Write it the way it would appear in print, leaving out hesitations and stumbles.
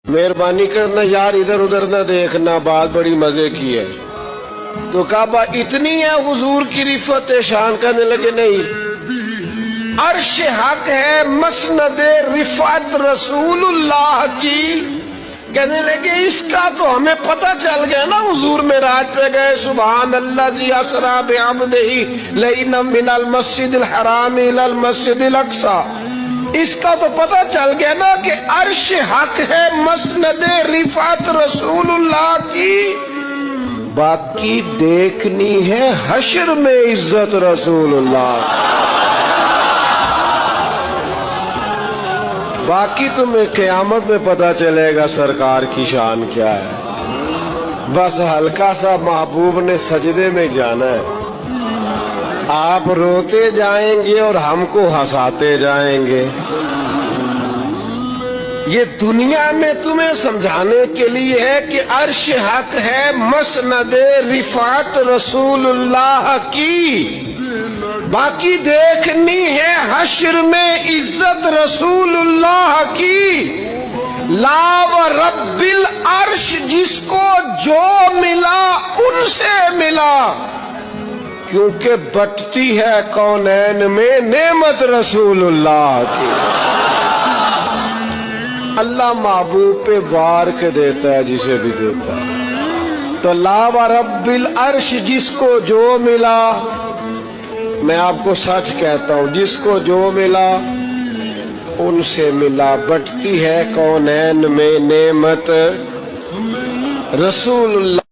مہربانی کرنا یار ادھر ادھر نہ دیکھنا، بات بڑی مزے کی ہے۔ تو کعبہ اتنی ہے حضور کی رفعت شان، کہنے لگے نہیں، عرش حق ہے مسند رفعت رسول اللہ کی۔ کہنے لگے اس کا تو ہمیں پتہ چل گیا نا، حضور معراج پہ گئے، سبحان اللہ جی اسریٰ بعبدہ لیلا من المسجد الحرام الی المسجد الاقصی، اس کا تو پتہ چل گیا نا کہ عرش حق ہے مسند رفعت رسول اللہ کی۔ باقی دیکھنی ہے حشر میں عزت رسول اللہ، باقی تمہیں قیامت میں پتہ چلے گا سرکار کی شان کیا ہے۔ بس ہلکا سا محبوب نے سجدے میں جانا ہے، آپ روتے جائیں گے اور ہم کو ہنساتے جائیں گے۔ یہ دنیا میں تمہیں سمجھانے کے لیے ہے کہ عرش حق ہے مسند رفعت رسول اللہ کی، باقی دیکھنی ہے حشر میں عزت رسول اللہ کی۔ لا و رب العرش، جس کو جو ملا ان سے ملا، کیونکہ بٹتی ہے کونین میں نعمت رسول اللہ کی۔ اللہ محبوب پہ وار کے دیتا ہے جسے بھی دیتا ہے۔ تو لا و رب العرش، جس کو جو ملا، میں آپ کو سچ کہتا ہوں جس کو جو ملا ان سے ملا، بٹتی ہے کونین میں نعمت رسول اللہ۔